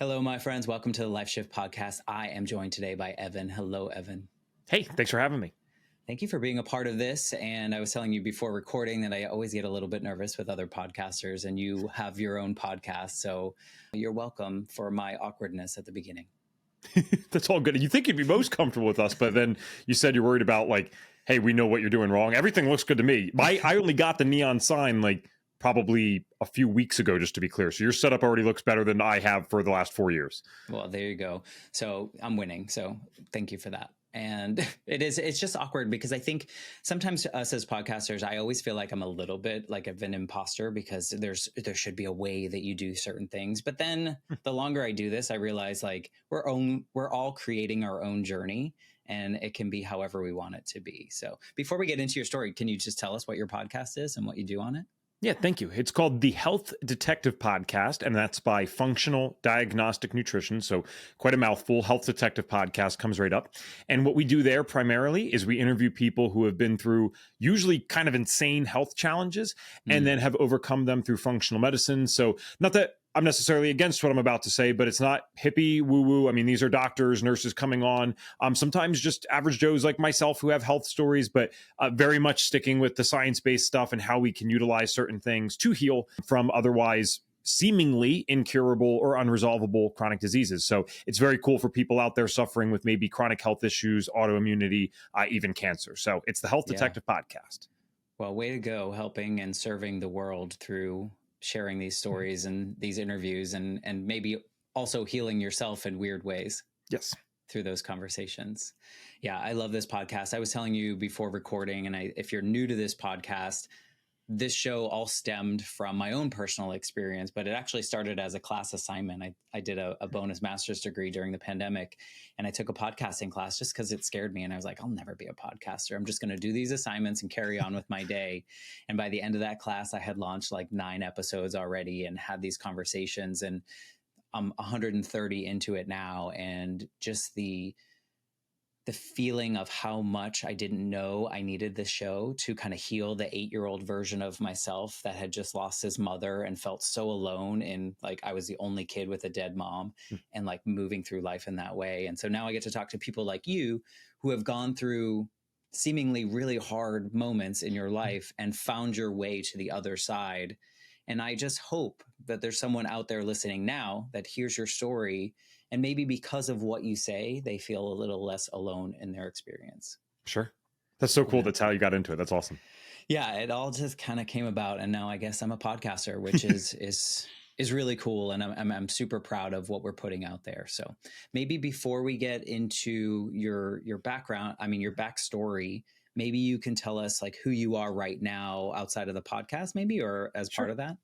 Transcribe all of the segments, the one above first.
Hello, my friends. Welcome to the Life Shift Podcast. I am joined today by Evan. Hello, Evan. Hey, thanks for having me. Thank you for being a part of this. And I was telling you before recording that I always get a little bit nervous with other podcasters, and you have your own podcast. So you're welcome for my awkwardness at the beginning. That's all good. You think you'd be most comfortable with us, but then you said you're worried about hey, we know what you're doing wrong. Everything looks good to me. I only got the neon sign probably a few weeks ago, just to be clear. So your setup already looks better than I have for the last 4 years. Well, there you go. So I'm winning. So thank you for that. And it's just awkward because I think sometimes us as podcasters, I always feel like I'm a little bit like of an imposter because there should be a way that you do certain things. But then the longer I do this, I realize we're all creating our own journey, and it can be however we want it to be. So before we get into your story, can you just tell us what your podcast is and what you do on it? Yeah, thank you. It's called the Health Detective Podcast, and that's by Functional Diagnostic Nutrition. So quite a mouthful. Health Detective Podcast comes right up. And what we do there primarily is we interview people who have been through usually kind of insane health challenges and then have overcome them through functional medicine. So not that I'm necessarily against what I'm about to say, but it's not hippie woo-woo. I mean, these are doctors, nurses coming on, sometimes just average Joes like myself who have health stories, but very much sticking with the science-based stuff and how we can utilize certain things to heal from otherwise seemingly incurable or unresolvable chronic diseases. So it's very cool for people out there suffering with maybe chronic health issues, autoimmunity, even cancer. So it's the Health Detective Podcast. Well, way to go, helping and serving the world through sharing these stories and these interviews and maybe also healing yourself in weird ways. Yes. Through those conversations. Yeah, I love this podcast. I was telling you before recording, and if you're new to this podcast, this show all stemmed from my own personal experience, but it actually started as a class assignment. I did a bonus master's degree during the pandemic, and I took a podcasting class just because it scared me. And I was like, I'll never be a podcaster. I'm just going to do these assignments and carry on with my day. And by the end of that class, I had launched 9 episodes already and had these conversations, and I'm 130 into it now. And just the feeling of how much I didn't know I needed this show to kind of heal the 8-year-old version of myself that had just lost his mother and felt so alone. And I was the only kid with a dead mom and moving through life in that way. And so now I get to talk to people like you who have gone through seemingly really hard moments in your life and found your way to the other side. And I just hope that there's someone out there listening now that hears your story, and maybe because of what you say, they feel a little less alone in their experience. Sure. That's so cool. That's how you got into it. That's awesome. Yeah, it all just kind of came about. And now I guess I'm a podcaster, which is really cool. And I'm super proud of what we're putting out there. So maybe before we get into your background, your backstory, maybe you can tell us who you are right now outside of the podcast, maybe, or as part of that.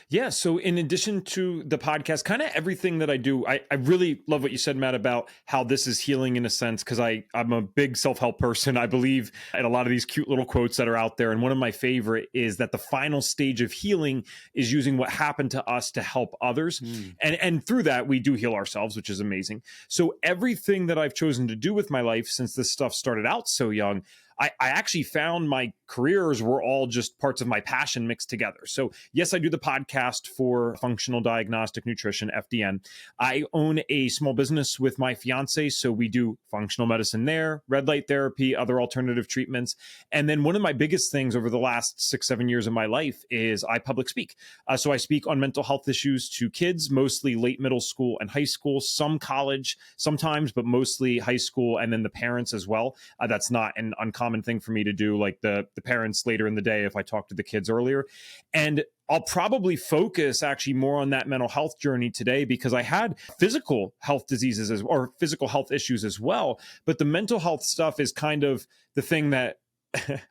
Yeah. So in addition to the podcast, kind of everything that I do, I really love what you said, Matt, about how this is healing in a sense, because I'm a big self-help person. I believe in a lot of these cute little quotes that are out there. And one of my favorite is that the final stage of healing is using what happened to us to help others. And through that, we do heal ourselves, which is amazing. So everything that I've chosen to do with my life since this stuff started out so young, I actually found my careers were all just parts of my passion mixed together. So yes, I do the podcast for Functional Diagnostic Nutrition, FDN. I own a small business with my fiance. So we do functional medicine there, red light therapy, other alternative treatments. And then one of my biggest things over the last 6-7 years of my life is I public speak. So I speak on mental health issues to kids, mostly late middle school and high school, some college sometimes, but mostly high school, and then the parents as well. That's not an uncommon thing for me to do, the parents later in the day if I talk to the kids earlier. And I'll probably focus actually more on that mental health journey today because I had physical health diseases or physical health issues as well. But the mental health stuff is kind of the thing that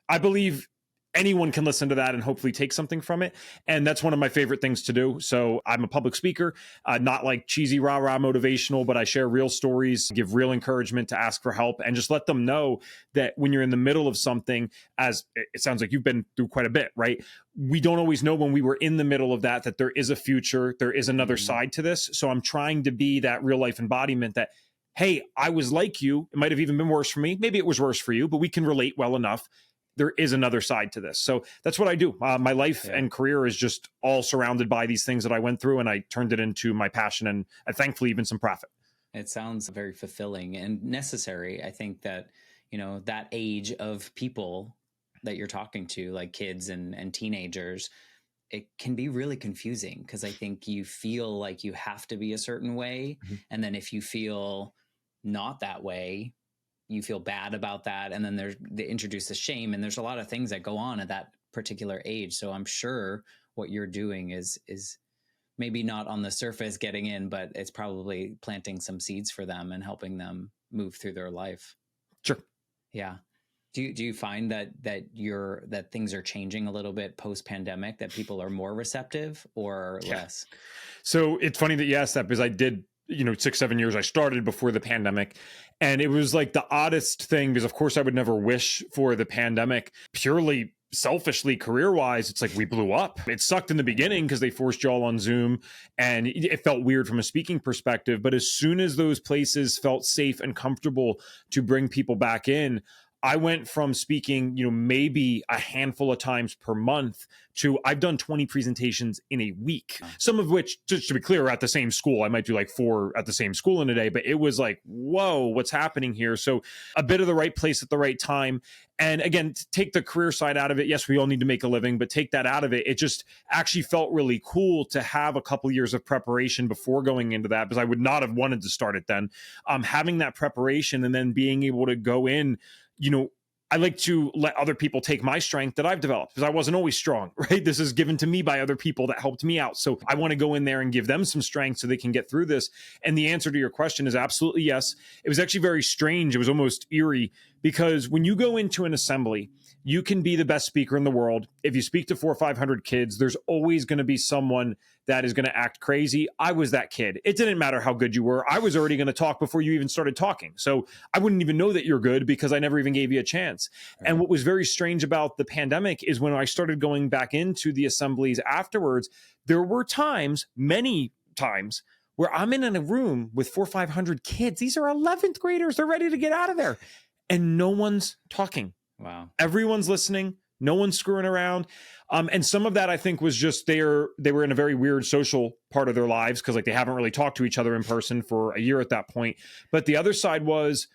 I believe anyone can listen to that and hopefully take something from it. And that's one of my favorite things to do. So I'm a public speaker, not cheesy rah-rah motivational, but I share real stories, give real encouragement to ask for help, and just let them know that when you're in the middle of something, as it sounds like you've been through quite a bit, right? We don't always know when we were in the middle of that there is a future, there is another side to this. So I'm trying to be that real life embodiment that, hey, I was like you. It might have even been worse for me. Maybe it was worse for you, but we can relate well enough. there is another side to this. So that's what I do. My life and career is just all surrounded by these things that I went through, and I turned it into my passion and thankfully even some profit. It sounds very fulfilling and necessary. I think that, that age of people that you're talking to, like kids and teenagers, it can be really confusing because I think you feel like you have to be a certain way. Mm-hmm. And then if you feel not that way, you feel bad about that. And then they introduce the shame, and there's a lot of things that go on at that particular age. So I'm sure what you're doing is maybe not on the surface getting in, but it's probably planting some seeds for them and helping them move through their life. Sure. Yeah. Do you find that things are changing a little bit post-pandemic, that people are more receptive or less? So it's funny that you asked that, because I did, 6-7 years, I started before the pandemic, and it was like the oddest thing, because of course I would never wish for the pandemic. Purely selfishly, career-wise, it's like we blew up. It sucked in the beginning because they forced you all on Zoom, and it felt weird from a speaking perspective. But as soon as those places felt safe and comfortable to bring people back in, I went from speaking, maybe a handful of times per month to I've done 20 presentations in a week. Some of which, just to be clear, are at the same school. I might do like 4 at the same school in a day, but it was like, whoa, what's happening here? So a bit of the right place at the right time. And again, take the career side out of it. Yes, we all need to make a living, but take that out of it. It just actually felt really cool to have a couple years of preparation before going into that, because I would not have wanted to start it then. Having that preparation and then being able to go in, I like to let other people take my strength that I've developed, because I wasn't always strong, right? This is given to me by other people that helped me out. So I want to go in there and give them some strength so they can get through this. And the answer to your question is absolutely yes. It was actually very strange. It was almost eerie, because when you go into an assembly, you can be the best speaker in the world. If you speak to 400 or 500 kids, there's always going to be someone that is going to act crazy. I was that kid. It didn't matter how good you were. I was already going to talk before you even started talking. So I wouldn't even know that you're good because I never even gave you a chance. Right. And what was very strange about the pandemic is when I started going back into the assemblies afterwards, there were times, many times, where I'm in a room with 400 or 500 kids. These are 11th graders. They're ready to get out of there. And no one's talking. Wow. Everyone's listening. No one's screwing around. And some of that, I think, was just they were in a very weird social part of their lives, because like they haven't really talked to each other in person for a year at that point. But the other side was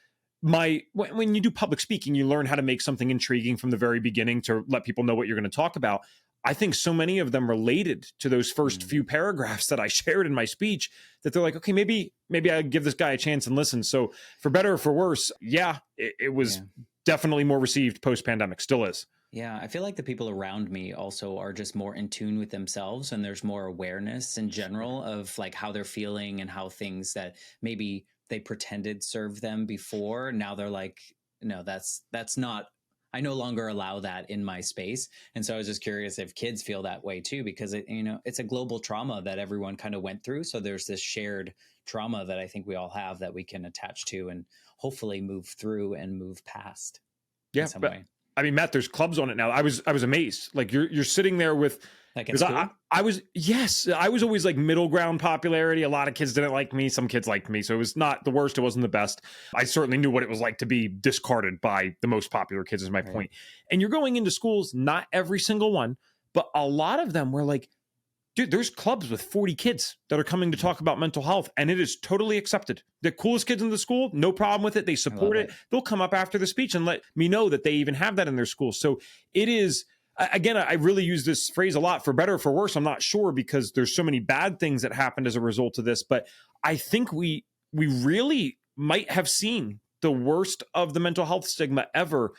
when you do public speaking, you learn how to make something intriguing from the very beginning to let people know what you're going to talk about. I think so many of them related to those first few paragraphs that I shared in my speech that they're like, okay, maybe I give this guy a chance and listen. So for better or for worse, it was definitely more received post-pandemic, still is. Yeah, I feel like the people around me also are just more in tune with themselves, and there's more awareness in general of like how they're feeling and how things that maybe they pretended served them before. Now they're like, no, that's not, I no longer allow that in my space. And so I was just curious if kids feel that way too, because it's a global trauma that everyone kind of went through. So there's this shared trauma that I think we all have that we can attach to and hopefully move through and move past in some way. I mean, Matt, there's clubs on it now. I was amazed. Like you're sitting there with, like at school? I was always like middle ground popularity. A lot of kids didn't like me. Some kids liked me. So it was not the worst. It wasn't the best. I certainly knew what it was like to be discarded by the most popular kids is my point. And you're going into schools, not every single one, but a lot of them were like, dude, there's clubs with 40 kids that are coming to talk about mental health, and it is totally accepted. The coolest kids in the school, no problem with it. They support it. They'll come up after the speech and let me know that they even have that in their school. So it is, again, I really use this phrase a lot, for better or for worse. I'm not sure, because there's so many bad things that happened as a result of this. But I think we really might have seen the worst of the mental health stigma ever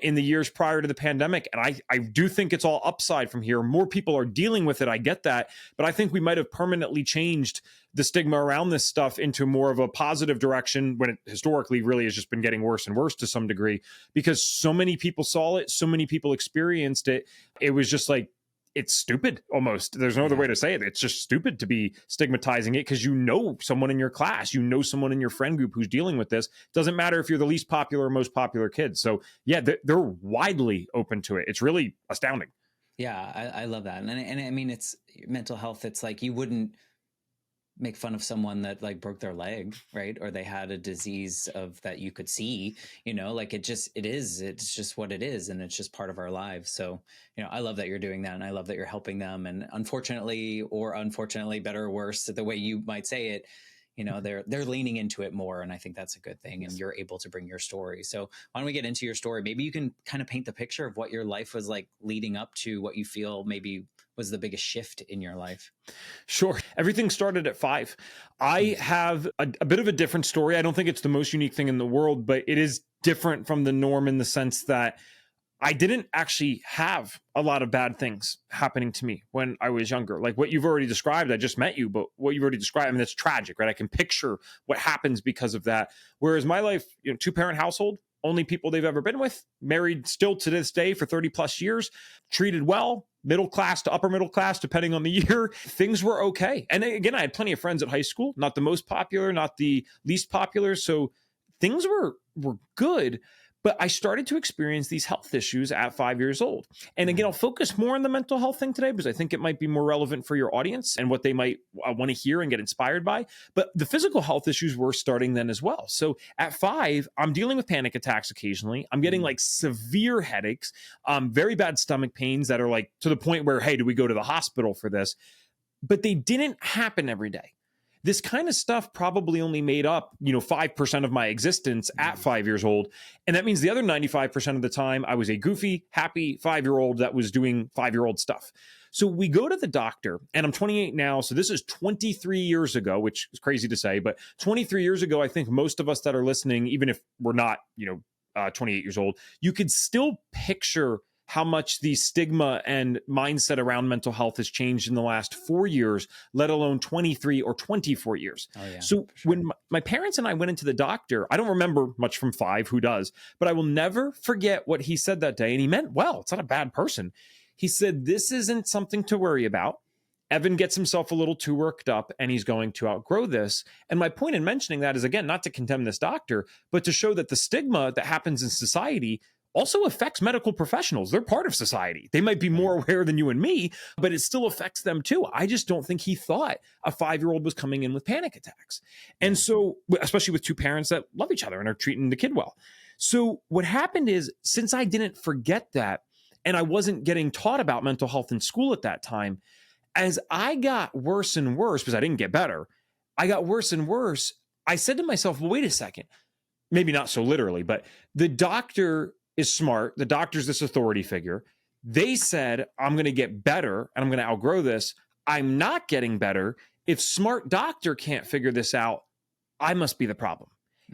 in the years prior to the pandemic. And I do think it's all upside from here. More people are dealing with it. I get that. But I think we might have permanently changed the stigma around this stuff into more of a positive direction, when it historically really has just been getting worse and worse to some degree, because so many people saw it. So many people experienced it. It was just like, it's stupid almost. There's no other way to say it. It's just stupid to be stigmatizing it, because someone in your class, someone in your friend group who's dealing with this. Doesn't matter if you're the least popular or most popular kid. So yeah, they're widely open to it. It's really astounding. Yeah, I love that. And I mean, it's mental health. It's like you wouldn't make fun of someone that like broke their leg, right? Or they had a disease of that you could see, like it's just what it is. And it's just part of our lives. So, I love that you're doing that. And I love that you're helping them. And unfortunately, better or worse, the way you might say it, they're leaning into it more. And I think that's a good thing. And you're able to bring your story. So why don't we get into your story? Maybe you can kind of paint the picture of what your life was like leading up to what you feel maybe was the biggest shift in your life. Sure. Everything started at 5. I have a bit of a different story. I don't think it's the most unique thing in the world, but it is different from the norm in the sense that I didn't actually have a lot of bad things happening to me when I was younger. Like what you've already described, I just met you, but what you've already described, I mean, that's tragic, right? I can picture what happens because of that. Whereas my life, 2-parent household, only people they've ever been with, married still to this day for 30 plus years, treated well, middle class to upper middle class, depending on the year, things were okay. And again, I had plenty of friends at high school, not the most popular, not the least popular. So things were good. But I started to experience these health issues at 5 years old. And again, I'll focus more on the mental health thing today because I think it might be more relevant for your audience and what they might want to hear and get inspired by. But the physical health issues were starting then as well. So at 5, I'm dealing with panic attacks occasionally. I'm getting like severe headaches, very bad stomach pains that are like to the point where, hey, do we go to the hospital for this? But they didn't happen every day. This kind of stuff probably only made up, 5% of my existence at 5 years old. And that means the other 95% of the time, I was a goofy, happy 5-year-old that was doing 5-year-old stuff. So we go to the doctor, and I'm 28 now. So this is 23 years ago, which is crazy to say, but 23 years ago, I think most of us that are listening, even if we're not, 28 years old, you could still picture how much the stigma and mindset around mental health has changed in the last 4 years, let alone 23 or 24 years. Oh, yeah, so when my parents and I went into the doctor, I don't remember much from 5, who does, but I will never forget what he said that day. And he meant well, it's not a bad person. He said, this isn't something to worry about. Evan gets himself a little too worked up and he's going to outgrow this. And my point in mentioning that is, again, not to condemn this doctor, but to show that the stigma that happens in society also affects medical professionals. They're part of society. They might be more aware than you and me, but it still affects them too. I just don't think he thought a 5-year-old was coming in with panic attacks. And so, especially with 2 parents that love each other and are treating the kid well. So what happened is, since I didn't forget that, and I wasn't getting taught about mental health in school at that time, as I got worse and worse, because I didn't get better, I got worse and worse. I said to myself, well, wait a second, maybe not so literally, but the doctor is smart. The doctor's this authority figure. They said, I'm going to get better and I'm going to outgrow this. I'm not getting better. If smart doctor can't figure this out, I must be the problem.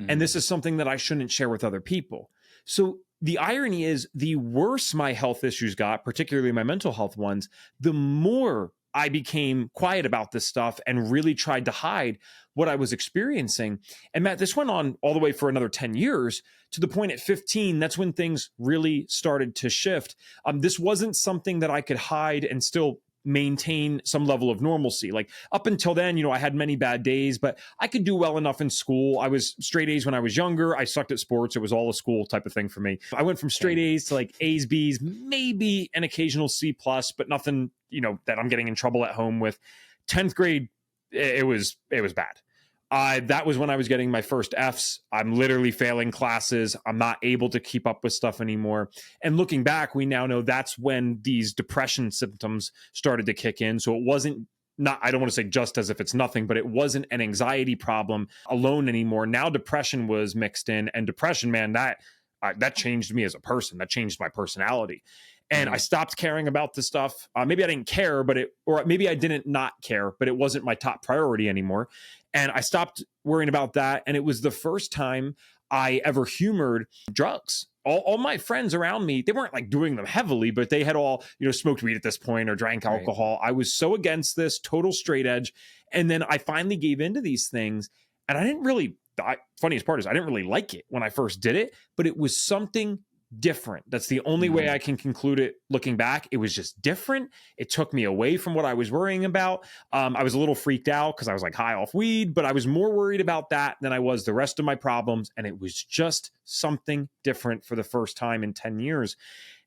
And this is something that I shouldn't share with other people. So the irony is, the worse my health issues got, particularly my mental health ones, the more I became quiet about this stuff and really tried to hide what I was experiencing. And Matt, this went on all the way for another 10 years, to the point at 15, that's when things really started to shift. This wasn't something that I could hide and still maintain some level of normalcy. Like up until then, I had many bad days, but I could do well enough in school. I was straight A's when I was younger. I sucked at sports. It was all a school type of thing for me. I went from straight A's to like A's, B's, maybe an occasional C plus, but nothing, that I'm getting in trouble at home with. 10th grade, it was bad. That was when I was getting my first F's. I'm literally failing classes. I'm not able to keep up with stuff anymore. And looking back, we now know that's when these depression symptoms started to kick in. So it wasn't, I don't want to say just as if it's nothing, but it wasn't an anxiety problem alone anymore. Now depression was mixed in, and depression, man, that changed me as a person. That changed my personality. And I stopped caring about this stuff. Maybe I didn't care, or maybe I didn't not care, but it wasn't my top priority anymore. And I stopped worrying about that. And it was the first time I ever humored drugs. All my friends around me, they weren't like doing them heavily, but they had all, smoked weed at this point or drank alcohol. Right. I was so against this, total straight edge. And then I finally gave into these things. And I didn't really, funniest part is I didn't really like it when I first did it, but it was something different. That's the only way I can conclude it looking back. It was just different. It took me away from what I was worrying about. I was a little freaked out because I was like high off weed, but I was more worried about that than I was the rest of my problems. And it was just something different for the first time in 10 years.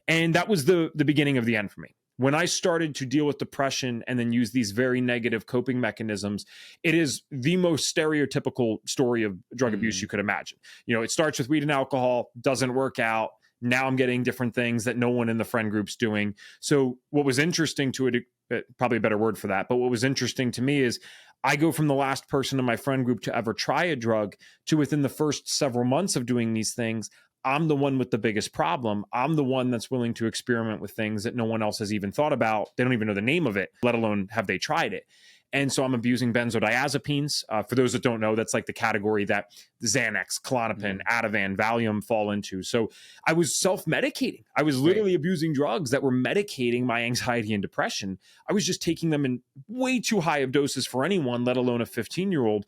And that was the beginning of the end for me. when I started to deal with depression and then use these very negative coping mechanisms, it is the most stereotypical story of drug abuse you could imagine. It starts with weed and alcohol, doesn't work out. Now I'm getting different things that no one in the friend group's doing. So what was interesting to it, probably a better word for that, but what was interesting to me is I go from the last person in my friend group to ever try a drug to within the first several months of doing these things, I'm the one with the biggest problem. I'm the one that's willing to experiment with things that no one else has even thought about. They don't even know the name of it, let alone have they tried it. And so I'm abusing benzodiazepines. For those that don't know, that's like the category that Xanax, Klonopin, Ativan, Valium fall into. So I was self-medicating. I was literally abusing drugs that were medicating my anxiety and depression. I was just taking them in way too high of doses for anyone, let alone a 15-year-old.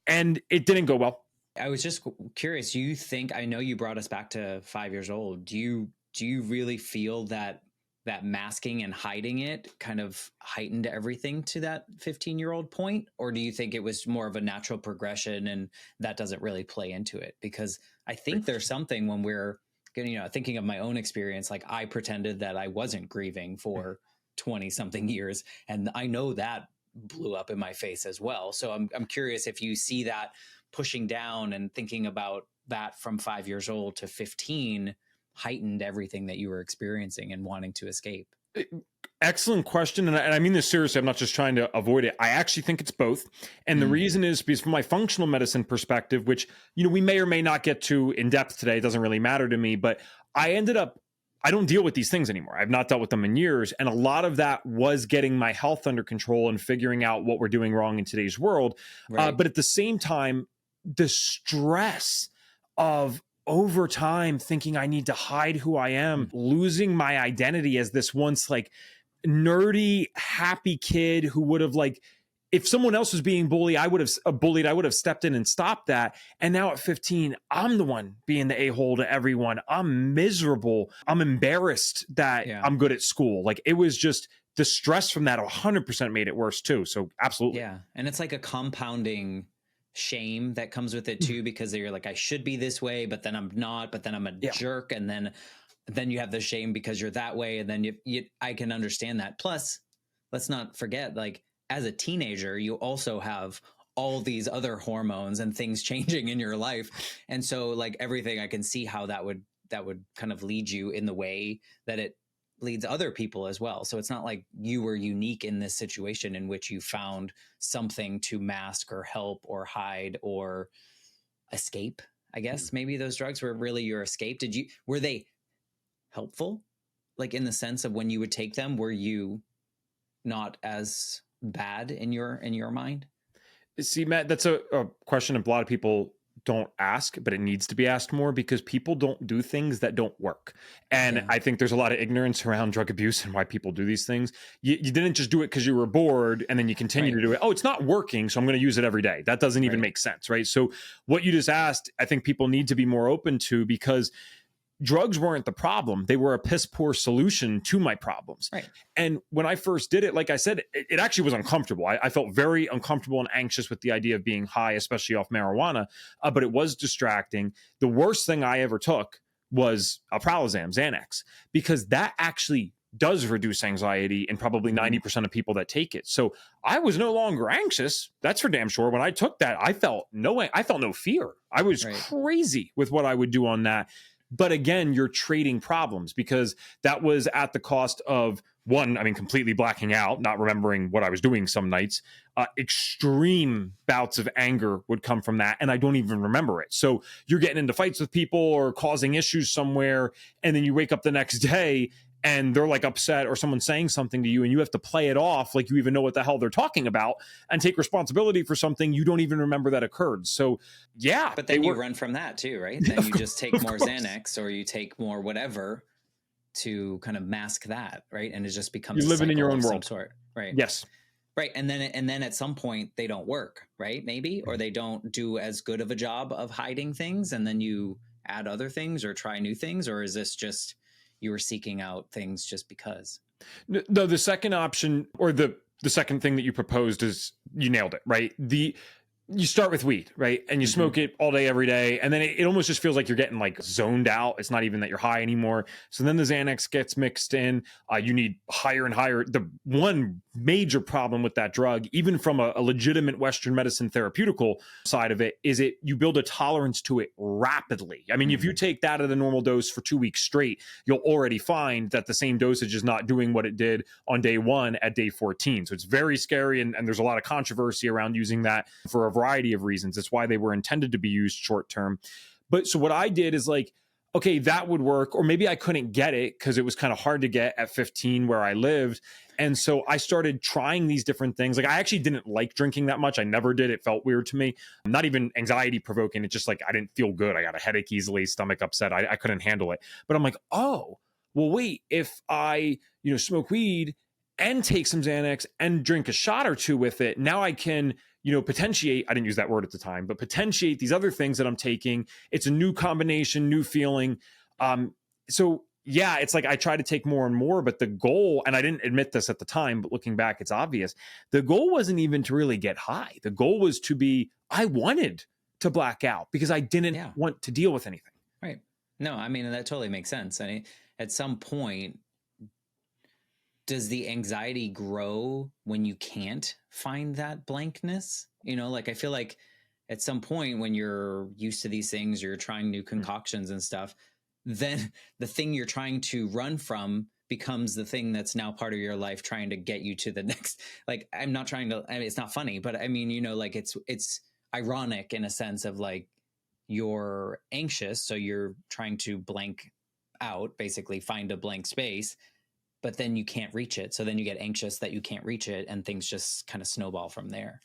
And it didn't go well. I was just curious. Do you think, I know you brought us back to 5 years old. Do you really feel that masking and hiding it kind of heightened everything to that 15-year-old point? Or do you think it was more of a natural progression and that doesn't really play into it? Because I think there's something when we're, thinking of my own experience, like I pretended that I wasn't grieving for 20 something years. And I know that blew up in my face as well. So I'm curious if you see that pushing down and thinking about that from 5 years old to 15 heightened everything that you were experiencing and wanting to escape. Excellent question. And I mean this seriously. I'm not just trying to avoid it. I actually think it's both. And the reason is because from my functional medicine perspective, which, we may or may not get to in depth today, it doesn't really matter to me, but I don't deal with these things anymore. I've not dealt with them in years. And a lot of that was getting my health under control and figuring out what we're doing wrong in today's world. But at the same time, the stress of over time thinking I need to hide who I am, losing my identity as this once like nerdy, happy kid who would have if someone else was being bullied, I would have stepped in and stopped that. And now at 15, I'm the one being the a-hole to everyone. I'm miserable. I'm embarrassed that I'm good at school. It was just the stress from that 100% made it worse too. So absolutely. Yeah. And it's like a compounding shame that comes with it too, because you're like, I should be this way, but then I'm not, but then I'm a jerk. And then you have the shame because you're that way. And then I can understand that. Plus, let's not forget, as a teenager, you also have all these other hormones and things changing in your life. And so everything, I can see how that would kind of lead you in the way that it leads other people as well. So it's not like you were unique in this situation in which you found something to mask or help or hide or escape. I guess maybe those drugs were really your escape. Were they helpful? In the sense of when you would take them, were you not as bad in your mind? See, Matt, that's a question a lot of people don't ask, but it needs to be asked more because people don't do things that don't work. And I think there's a lot of ignorance around drug abuse and why people do these things. You didn't just do it because you were bored and then you continue to do it. Oh, it's not working, so I'm going to use it every day. That doesn't even make sense, right? So what you just asked, I think people need to be more open to, because drugs weren't the problem. They were a piss poor solution to my problems. Right. And when I first did it, like I said, it actually was uncomfortable. I felt very uncomfortable and anxious with the idea of being high, especially off marijuana, but it was distracting. The worst thing I ever took was Alprolizam, Xanax, because that actually does reduce anxiety in probably 90% of people that take it. So I was no longer anxious. That's for damn sure. When I took that, I felt no fear. I was crazy with what I would do on that. But again, you're trading problems, because that was at the cost of completely blacking out, not remembering what I was doing some nights. Extreme bouts of anger would come from that, and I don't even remember it. So you're getting into fights with people or causing issues somewhere, and then you wake up the next day and they're upset, or someone's saying something to you, and you have to play it off like you even know what the hell they're talking about and take responsibility for something you don't even remember that occurred. So yeah. But then you run from that too, right? Then you just take more Xanax, or you take more whatever to kind of mask that, right? And it just becomes you're living in your own world. Some sort, right? Yes. Right. And then at some point they don't work, right? Maybe, or they don't do as good of a job of hiding things, and then you add other things or try new things, or is this just you were seeking out things just because? No, the second option, or the second thing that you proposed, is you nailed it, right? you start with weed, right? And you smoke it all day, every day. And then it almost just feels like you're getting like zoned out. It's not even that you're high anymore. So then the Xanax gets mixed in. You need higher and higher. The one major problem with that drug, even from a legitimate Western medicine therapeutical side of it, is you build a tolerance to it rapidly. I mean, if you take that at a normal dose for 2 weeks straight, you'll already find that the same dosage is not doing what it did on day 1 at day 14. So it's very scary. And there's a lot of controversy around using that for a variety of reasons. It's why they were intended to be used short term. But so what I did is like, okay, that would work. Or maybe I couldn't get it because it was kind of hard to get at 15 where I lived. And so I started trying these different things. Like I actually didn't like drinking that much. I never did. It felt weird to me. Not even anxiety provoking. It's just like, I didn't feel good. I got a headache easily, stomach upset. I couldn't handle it. But I'm like, oh, well, wait, if I, smoke weed and take some Xanax and drink a shot or two with it, now I can, potentiate, I didn't use that word at the time, but potentiate these other things that I'm taking. It's a new combination, new feeling. So yeah, it's like I try to take more and more, but the goal, and I didn't admit this at the time, but looking back, it's obvious. The goal wasn't even to really get high. The goal was I wanted to black out because I didn't want to deal with anything. Right. No, I mean, that totally makes sense. I mean, at some point, does the anxiety grow when you can't find that blankness? Like I feel like at some point when you're used to these things, you're trying new concoctions and stuff, then the thing you're trying to run from becomes the thing that's now part of your life, trying to get you to the next. Like, I'm not trying to, I mean, it's not funny, but I mean, like it's ironic in a sense of like, you're anxious. So you're trying to blank out, basically find a blank space, but then you can't reach it. So then you get anxious that you can't reach it, and things just kind of snowball from there.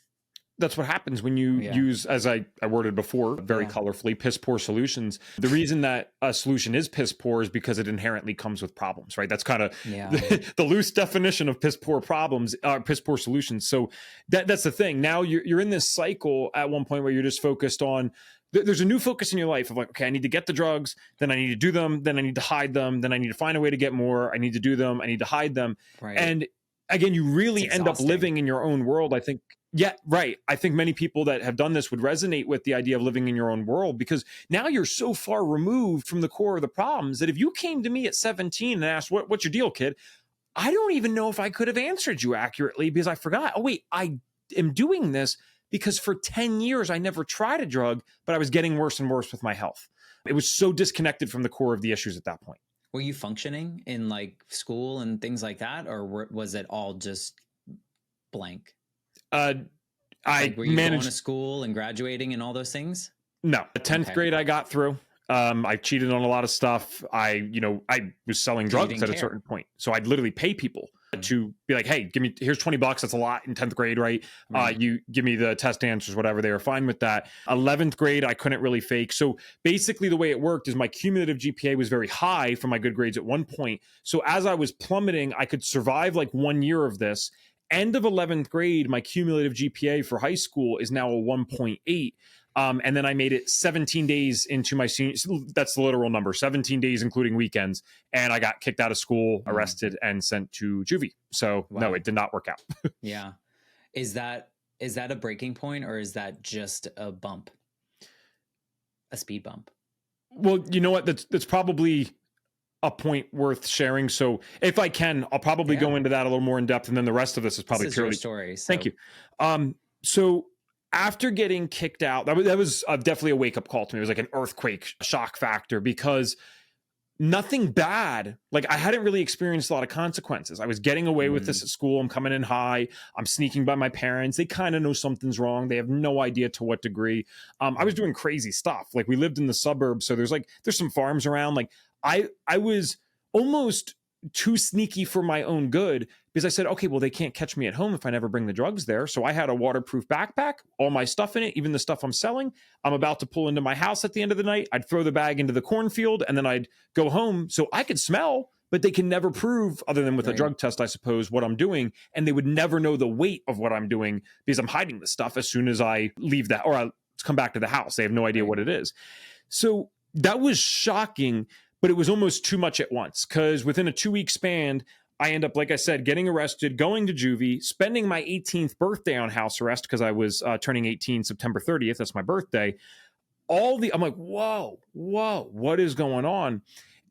That's what happens when you use, as I worded before, very colorfully, piss poor solutions. The reason that a solution is piss poor is because it inherently comes with problems, right? That's kind of the loose definition of piss poor problems, piss poor solutions. So that's the thing. Now you're in this cycle at one point where you're just focused on, there's a new focus in your life of like, okay, I need to get the drugs, then I need to do them, then I need to hide them, then I need to find a way to get more, I need to do them, I need to hide them. Right. And again, you really end up living in your own world, I think. Yeah, right. I think many people that have done this would resonate with the idea of living in your own world, because now you're so far removed from the core of the problems that if you came to me at 17 and asked, what's your deal, kid? I don't even know if I could have answered you accurately because I forgot. Oh, wait, I am doing this because for 10 years, I never tried a drug, but I was getting worse and worse with my health. It was so disconnected from the core of the issues at that point. Were you functioning in like school and things like that? Or was it all just blank? I were you managed going to school and graduating and all those things? No, 10th grade I got through. I cheated on a lot of stuff. I was selling drugs at a certain point. So I'd literally pay people to be like, hey, here's $20. That's a lot in 10th grade, right? You give me the test answers, whatever. They were fine with that. 11th grade, I couldn't really fake. So basically the way it worked is my cumulative GPA was very high for my good grades at one point. So as I was plummeting, I could survive like 1 year of this. End of 11th grade, my cumulative GPA for high school is now a 1.8. And then I made it 17 days into my senior, that's the literal number, 17 days, including weekends. And I got kicked out of school, arrested, and sent to juvie. So no, it did not work out. Yeah. Is that a breaking point, or is that just a bump? A speed bump? Well, you know what? That's probably a point worth sharing. So if I can, I'll probably go into that a little more in depth. And then the rest of this is probably purely your story. So. Thank you. So after getting kicked out, that was definitely a wake up call to me. It was like an earthquake shock factor, because nothing bad. Like, I hadn't really experienced a lot of consequences. I was getting away with this at school. I'm coming in high. I'm sneaking by my parents. They kind of know something's wrong. They have no idea to what degree. I was doing crazy stuff. Like, we lived in the suburbs. So there's some farms around. Like, I was almost too sneaky for my own good, because I said, okay, well, they can't catch me at home if I never bring the drugs there. So I had a waterproof backpack, all my stuff in it, even the stuff I'm selling. I'm about to pull into my house at the end of the night. I'd throw the bag into the cornfield, and then I'd go home so I could smell, but they can never prove, other than with a drug test, I suppose, what I'm doing. And they would never know the weight of what I'm doing, because I'm hiding the stuff as soon as I leave that, or I come back to the house. They have no idea what it is. So that was shocking. But it was almost too much at once, because within a 2-week span, I end up, like I said, getting arrested, going to juvie, spending my 18th birthday on house arrest because I was turning 18 September 30th. That's my birthday. I'm like, whoa, what is going on?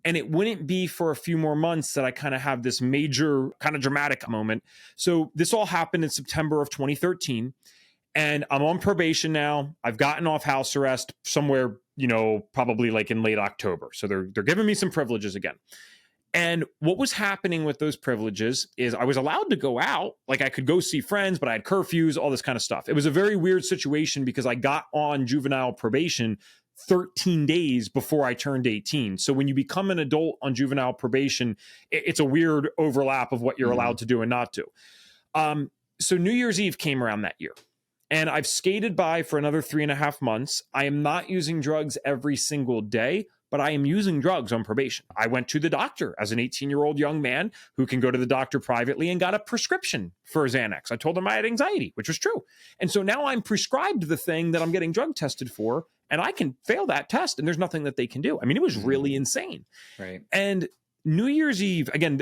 And it wouldn't be for a few more months that I kind of have this major kind of dramatic moment. So this all happened in September of 2013. And I'm on probation now. I've gotten off house arrest somewhere, probably like in late October. So they're giving me some privileges again. And what was happening with those privileges is I was allowed to go out. Like I could go see friends, but I had curfews, all this kind of stuff. It was a very weird situation because I got on juvenile probation 13 days before I turned 18. So when you become an adult on juvenile probation, it's a weird overlap of what you're allowed to do and not do. So New Year's Eve came around that year. And I've skated by for another 3.5 months. I am not using drugs every single day, but I am using drugs on probation. I went to the doctor as an 18-year-old young man who can go to the doctor privately and got a prescription for Xanax. I told him I had anxiety, which was true. And so now I'm prescribed the thing that I'm getting drug tested for, and I can fail that test, and there's nothing that they can do. I mean, it was really insane. Right. And New Year's Eve, again,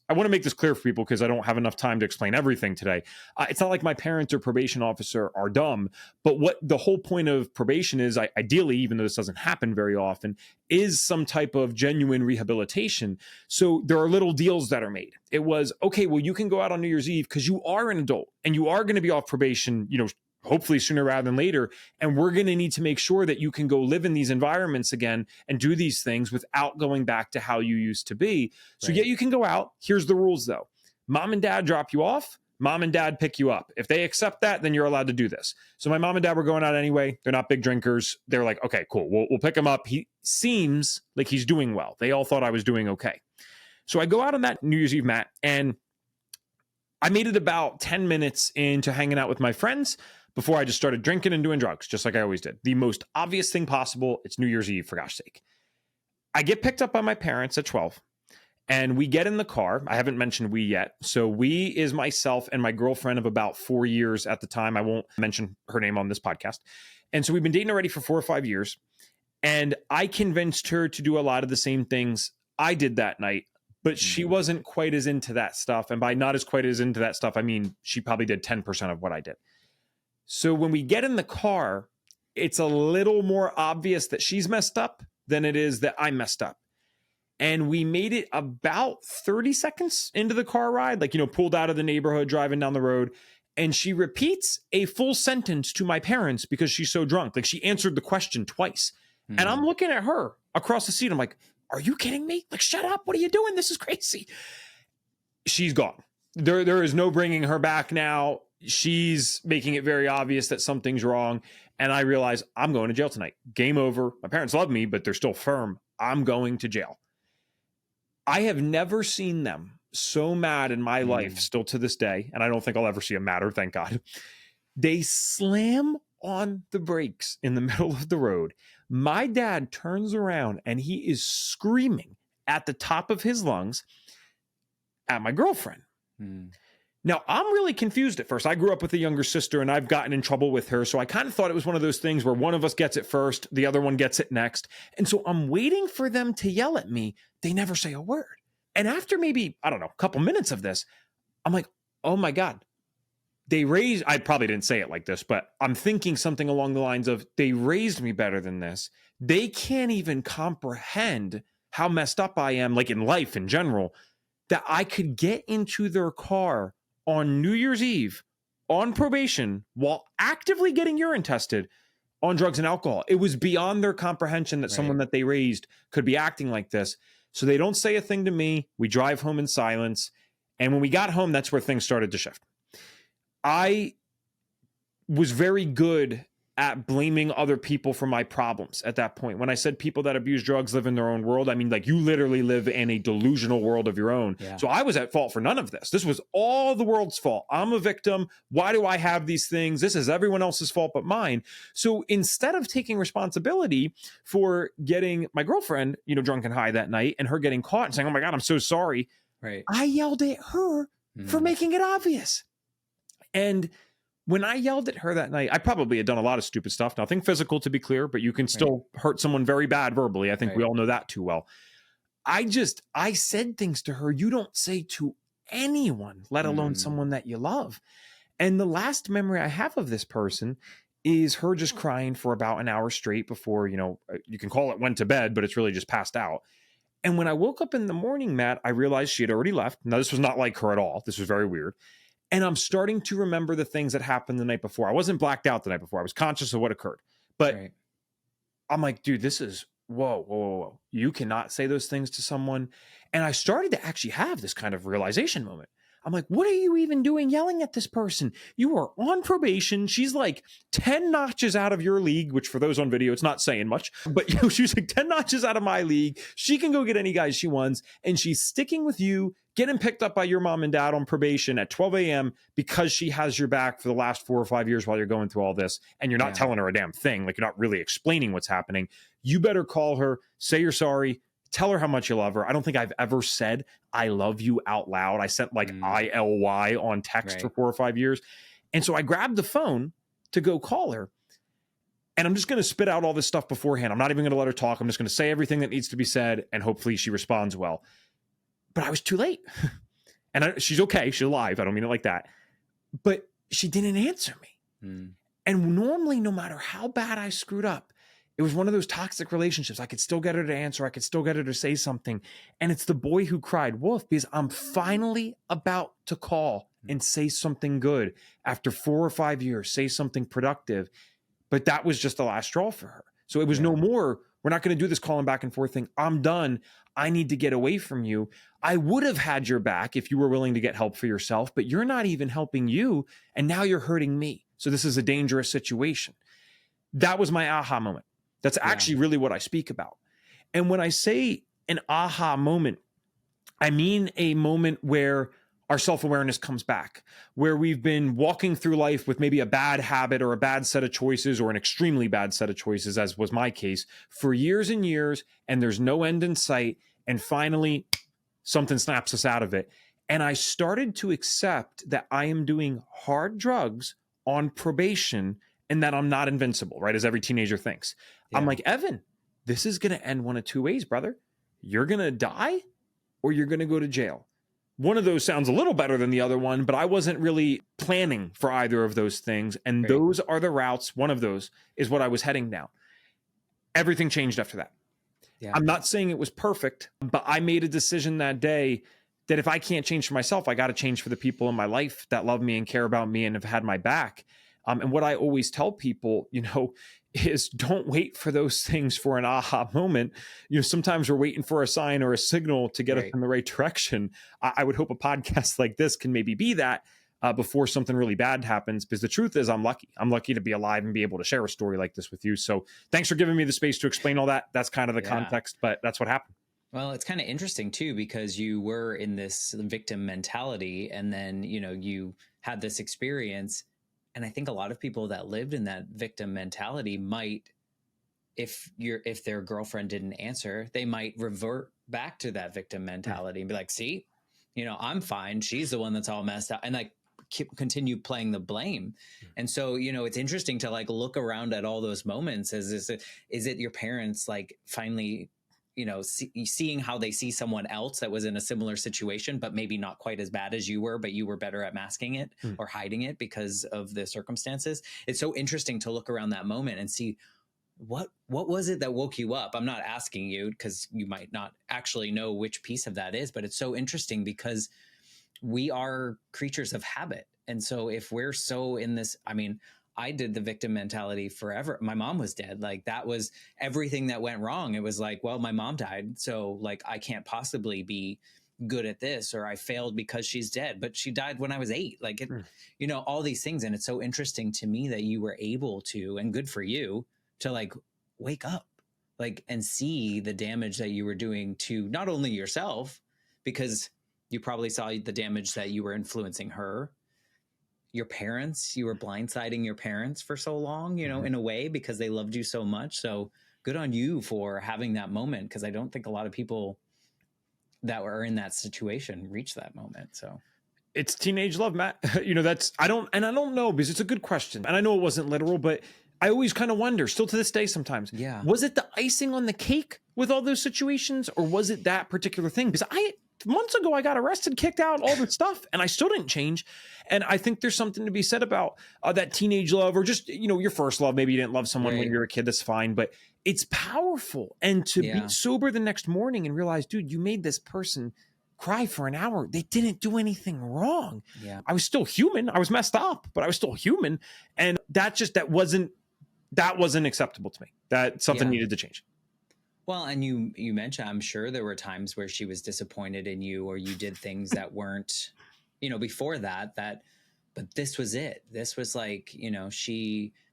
I want to make this clear for people because I don't have enough time to explain everything today. It's not like my parents or probation officer are dumb, but what the whole point of probation is, ideally, even though this doesn't happen very often, is some type of genuine rehabilitation. So there are little deals that are made. It was, okay, well, you can go out on New Year's Eve because you are an adult and you are going to be off probation, hopefully sooner rather than later. And we're going to need to make sure that you can go live in these environments again and do these things without going back to how you used to be. So yeah, you can go out. Here's the rules though. Mom and dad drop you off. Mom and dad pick you up. If they accept that, then you're allowed to do this. So my mom and dad were going out anyway. They're not big drinkers. They're like, okay, cool. We'll pick him up. He seems like he's doing well. They all thought I was doing okay. So I go out on that New Year's Eve, Matt, and I made it about 10 minutes into hanging out with my friends before I just started drinking and doing drugs, just like I always did. The most obvious thing possible, it's New Year's Eve, for gosh sake. I get picked up by my parents at 12, and we get in the car. I haven't mentioned we yet. So we is myself and my girlfriend of about 4 years at the time. I won't mention her name on this podcast. And so we've been dating already for 4 or 5 years, and I convinced her to do a lot of the same things I did that night, but she wasn't quite as into that stuff. And by not as quite as into that stuff, I mean, she probably did 10% of what I did. So when we get in the car, it's a little more obvious that she's messed up than it is that I messed up. And we made it about 30 seconds into the car ride, pulled out of the neighborhood, driving down the road. And she repeats a full sentence to my parents because she's so drunk. Like she answered the question twice. And I'm looking at her across the seat. I'm like, are you kidding me? Like, shut up. What are you doing? This is crazy. She's gone. There is no bringing her back now. She's making it very obvious that something's wrong. And I realize I'm going to jail tonight. Game over. My parents love me, but they're still firm. I'm going to jail. I have never seen them so mad in my life, still to this day. And I don't think I'll ever see them madder, thank God. They slam on the brakes in the middle of the road. My dad turns around and he is screaming at the top of his lungs at my girlfriend. Now, I'm really confused at first. I grew up with a younger sister and I've gotten in trouble with her. So I kind of thought it was one of those things where one of us gets it first, the other one gets it next. And so I'm waiting for them to yell at me. They never say a word. And after maybe, I don't know, a couple minutes of this, I'm like, oh my God. I probably didn't say it like this, but I'm thinking something along the lines of, they raised me better than this. They can't even comprehend how messed up I am, like in life in general, that I could get into their car on New Year's Eve on probation while actively getting urine tested on drugs and alcohol. It was beyond their comprehension that someone that they raised could be acting like this. So they don't say a thing to me. We drive home in silence. And when we got home, that's where things started to shift. I was very good at blaming other people for my problems at that point. When I said people that abuse drugs live in their own world, I mean, like, you literally live in a delusional world of your own. Yeah. So I was at fault for none of this. This was all the world's fault. I'm a victim. Why do I have these things? This is everyone else's fault but mine. So instead of taking responsibility for getting my girlfriend, drunk and high that night and her getting caught and saying, oh my God, I'm so sorry. Right. I yelled at her for making it obvious. And when I yelled at her that night, I probably had done a lot of stupid stuff. Nothing physical, to be clear, but you can still hurt someone very bad verbally. I think we all know that too well. I said things to her you don't say to anyone, let alone Mm, someone that you love. And the last memory I have of this person is her just crying for about an hour straight before, you can call it went to bed, but it's really just passed out. And when I woke up in the morning, Matt, I realized she had already left. Now, this was not like her at all. This was very weird. And I'm starting to remember the things that happened the night before. I wasn't blacked out the night before. I was conscious of what occurred. But right. I'm like, dude, this is whoa, whoa, whoa, whoa. You cannot say those things to someone. And I started to actually have this kind of realization moment. I'm like, what are you even doing yelling at this person? You are on probation. She's like 10 notches out of your league, which for those on video, it's not saying much, but she's like 10 notches out of my league. She can go get any guys she wants. And she's sticking with you, getting picked up by your mom and dad on probation at 12 a.m. because she has your back for the last 4 or 5 years while you're going through all this. And you're not telling her a damn thing. Like, you're not really explaining what's happening. You better call her, say you're sorry, tell her how much you love her. I don't think I've ever said I love you out loud. I sent like ILY on text for 4 or 5 years. And so I grabbed the phone to go call her. And I'm just going to spit out all this stuff beforehand. I'm not even going to let her talk. I'm just going to say everything that needs to be said. And hopefully she responds well. But I was too late. And she's okay. She's alive. I don't mean it like that. But she didn't answer me. And normally, no matter how bad I screwed up, it was one of those toxic relationships. I could still get her to answer. I could still get her to say something. And it's the boy who cried wolf, because I'm finally about to call and say something good after 4 or 5 years, say something productive. But that was just the last straw for her. So it was no more, we're not going to do this calling back and forth thing. I'm done. I need to get away from you. I would have had your back if you were willing to get help for yourself, but you're not even helping you. And now you're hurting me. So this is a dangerous situation. That was my aha moment. That's actually really what I speak about. And when I say an aha moment, I mean a moment where our self-awareness comes back, where we've been walking through life with maybe a bad habit or a bad set of choices or an extremely bad set of choices, as was my case, for years and years, and there's no end in sight. And finally, something snaps us out of it. And I started to accept that I am doing hard drugs on probation and that I'm not invincible, right? As every teenager thinks. I'm like, Evan, this is going to end one of two ways, brother. You're going to die or you're going to go to jail. One of those sounds a little better than the other one, but I wasn't really planning for either of those things. And those are the routes. One of those is what I was heading down. Everything changed after that. I'm not saying it was perfect, but I made a decision that day that if I can't change for myself, I got to change for the people in my life that love me and care about me and have had my back. And what I always tell people, is don't wait for those things for an aha moment. Sometimes we're waiting for a sign or a signal to get us in the right direction. I would hope a podcast like this can maybe be that before something really bad happens, because the truth is I'm lucky. I'm lucky to be alive and be able to share a story like this with you. So thanks for giving me the space to explain all that. That's kind of the context, but that's what happened. Well, it's kind of interesting too, because you were in this victim mentality and then, you had this experience. And I think a lot of people that lived in that victim mentality might, if their girlfriend didn't answer, they might revert back to that victim mentality and be like, see, I'm fine. She's the one that's all messed up. And like continue playing the blame. And so, it's interesting to like look around at all those moments. Is it your parents like finally, seeing how they see someone else that was in a similar situation, but maybe not quite as bad as you were, but you were better at masking it or hiding it because of the circumstances. It's so interesting to look around that moment and see what was it that woke you up? I'm not asking you because you might not actually know which piece of that is, but it's so interesting because we are creatures of habit. And so if we're so in this, I did the victim mentality forever. My mom was dead. Like that was everything that went wrong. It was like, well, my mom died. So like, I can't possibly be good at this, or I failed because she's dead, but she died when I was 8. Like, all these things. And it's so interesting to me that you were able to, and good for you to like wake up, like, and see the damage that you were doing to not only yourself, because you probably saw the damage that you were influencing her, your parents, you were blindsiding your parents for so long, in a way, because they loved you so much. So good on you for having that moment. Cause I don't think a lot of people that were in that situation reach that moment. So it's teenage love, Matt. I don't know, because it's a good question. And I know it wasn't literal, but I always kind of wonder still to this day sometimes, was it the icing on the cake with all those situations, or was it that particular thing? Because months ago, I got arrested, kicked out, all this stuff, and I still didn't change. And I think there's something to be said about that teenage love, or just, your first love. Maybe you didn't love someone when you were a kid. That's fine. But it's powerful. And to be sober the next morning and realize, dude, you made this person cry for an hour. They didn't do anything wrong. Yeah. I was still human. I was messed up, but I was still human. And that wasn't acceptable to me. That something needed to change. Well, and you mentioned, I'm sure there were times where she was disappointed in you, or you did things that weren't, before that, but this was it. This was like,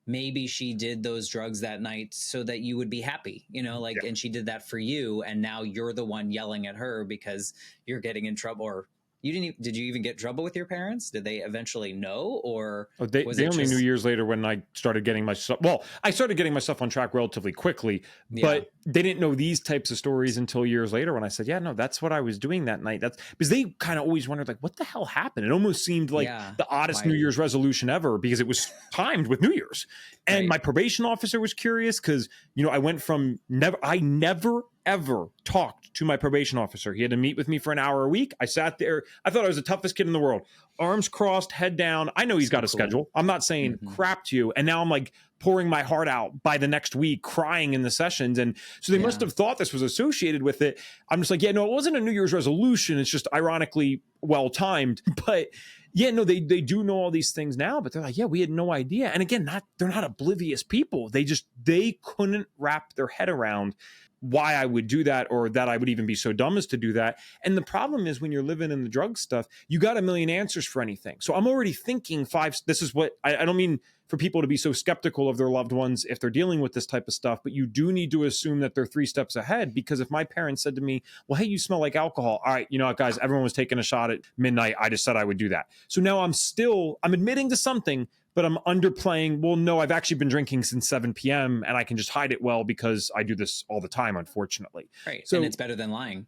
maybe she did those drugs that night so that you would be happy, and she did that for you. And now you're the one yelling at her because you're getting in trouble, or did you even get in trouble with your parents? Did they eventually know, or they only knew years later when I started getting myself, I started getting myself on track relatively quickly, but they didn't know these types of stories until years later when I said, yeah, no, that's what I was doing that night. That's because they kind of always wondered, like, what the hell happened? It almost seemed like the oddest New Year's resolution ever, because it was timed with New Year's. And my probation officer was curious because, I went from I never ever talked to my probation officer. He had to meet with me for an hour a week. I sat there. I thought I was the toughest kid in the world. Arms crossed, head down. I know he's got a schedule. I'm not saying crap to you. And now I'm like pouring my heart out by the next week, crying in the sessions. And so they must have thought this was associated with it. I'm just like, yeah, no, it wasn't a New Year's resolution. It's just ironically well-timed. But yeah, no, they do know all these things now, but they're like, yeah, we had no idea. And again, they're not oblivious people. They couldn't wrap their head around why I would do that, or that I would even be so dumb as to do that. And the problem is, when you're living in the drug stuff, you got a million answers for anything. So I'm already thinking this is what I don't mean for people to be so skeptical of their loved ones if they're dealing with this type of stuff, but you do need to assume that they're 3 steps ahead. Because if my parents said to me, well, hey, you smell like alcohol. All right, guys, everyone was taking a shot at midnight. I just said I would do that. So now I'm admitting to something, but I'm underplaying. Well, no, I've actually been drinking since 7 p.m. and I can just hide it well because I do this all the time, unfortunately. Right. So, and it's better than lying.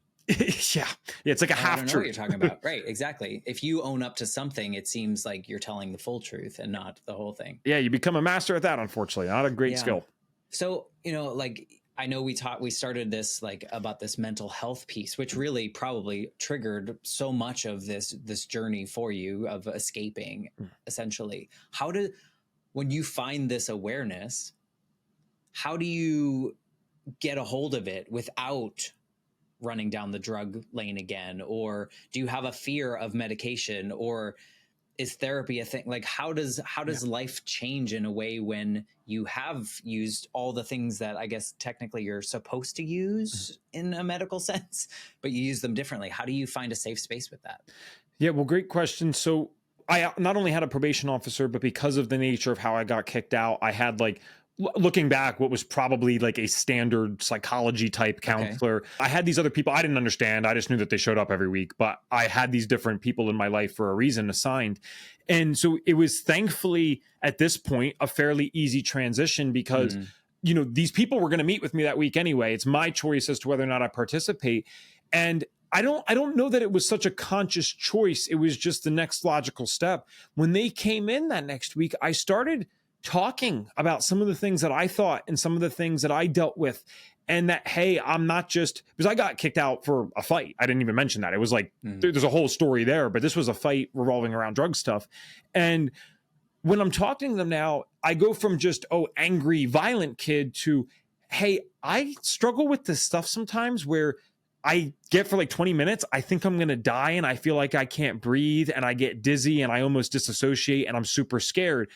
Yeah. It's like a half truth. I don't know what you're talking about. Right. Exactly. If you own up to something, it seems like you're telling the full truth and not the whole thing. Yeah. You become a master at that, unfortunately. Not a great skill. So, I know we started this about this mental health piece, which really probably triggered so much of this journey for you of escaping, essentially. When you find this awareness, how do you get a hold of it without running down the drug lane again? Or do you have a fear of medication, or is therapy a thing? Like, how does life change in a way when you have used all the things that I guess technically you're supposed to use in a medical sense, but you use them differently? How do you find a safe space with that? Yeah, well, great question. So I not only had a probation officer, but because of the nature of how I got kicked out, I had looking back, what was probably like a standard psychology type counselor. Okay. I had these other people I didn't understand. I just knew that they showed up every week, but I had these different people in my life for a reason assigned. And so it was thankfully at this point a fairly easy transition because, these people were going to meet with me that week anyway. It's my choice as to whether or not I participate. And I don't know that it was such a conscious choice. It was just the next logical step. When they came in that next week, I started talking about some of the things that I thought and some of the things that I dealt with. And that, hey, I'm not just, because I got kicked out for a fight. I didn't even mention that. It was like, there's a whole story there, but this was a fight revolving around drug stuff. And when I'm talking to them now, I go from just, angry, violent kid to, hey, I struggle with this stuff sometimes where I get for 20 minutes, I think I'm going to die and I feel like I can't breathe and I get dizzy and I almost disassociate and I'm super scared.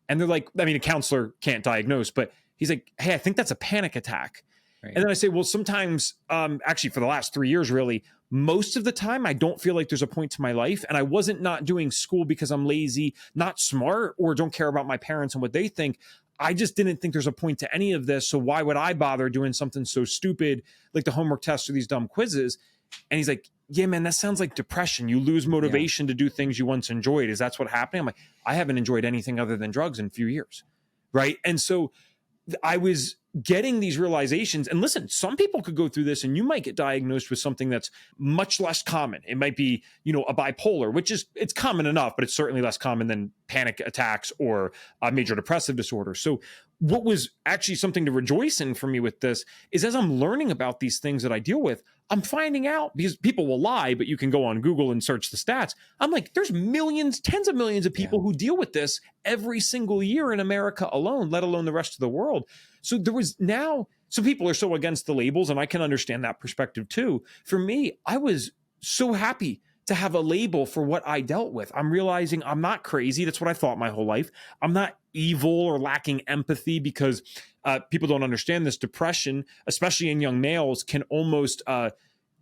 And they're like, a counselor can't diagnose, but he's like, hey, I think that's a panic attack. Right. And then I say, well, sometimes, actually for the last 3 years, really, most of the time, I don't feel like there's a point to my life. And I wasn't not doing school because I'm lazy, not smart, or don't care about my parents and what they think. I just didn't think there's a point to any of this. So why would I bother doing something so stupid like the homework tests or these dumb quizzes? And he's like, yeah, man, that sounds like depression. You lose motivation to do things you once enjoyed. Is that's what happening? I'm like, I haven't enjoyed anything other than drugs in a few years. Right. And so I was getting these realizations. And listen, some people could go through this and you might get diagnosed with something that's much less common. It might be, a bipolar, which it's common enough, but it's certainly less common than panic attacks or a major depressive disorder. So what was actually something to rejoice in for me with this is as I'm learning about these things that I deal with, I'm finding out, because people will lie, but you can go on Google and search the stats. I'm like, there's millions, tens of millions of people who deal with this every single year in America alone, let alone the rest of the world. So there was now, some people are so against the labels, and I can understand that perspective too. For me, I was so happy to have a label for what I dealt with. I'm realizing I'm not crazy. That's what I thought my whole life. I'm not evil or lacking empathy, because people don't understand this. Depression, especially in young males, can almost,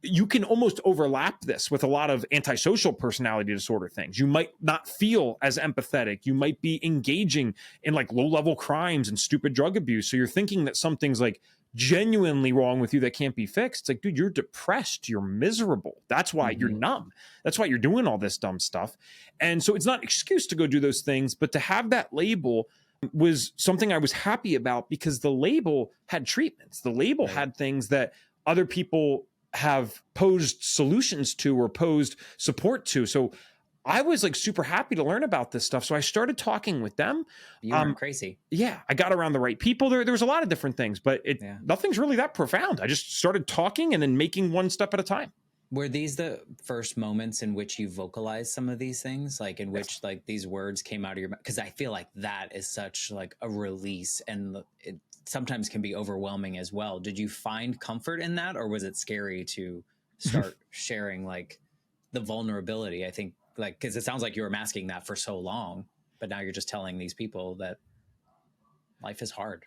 you can almost overlap this with a lot of antisocial personality disorder things. You might not feel as empathetic. You might be engaging in like low-level crimes and stupid drug abuse. So you're thinking that something's like genuinely wrong with you that can't be fixed. It's like, dude, you're depressed. You're miserable. That's why you're numb. That's why you're doing all this dumb stuff. And so it's not an excuse to go do those things, but to have that label was something I was happy about, because the label had treatments. The label had things that other people have posed solutions to or posed support to. So I was like super happy to learn about this stuff. So I started talking with them. You weren't crazy. Yeah, I got around the right people. There was a lot of different things, but nothing's really that profound. I just started talking and then making one step at a time. Were these the first moments in which you vocalized some of these things, like in which like these words came out of your mouth? Because I feel like that is such like a release, and it sometimes can be overwhelming as well. Did you find comfort in that, or was it scary to start sharing like the vulnerability? I think like, because it sounds like you were masking that for so long, but now you're just telling these people that life is hard.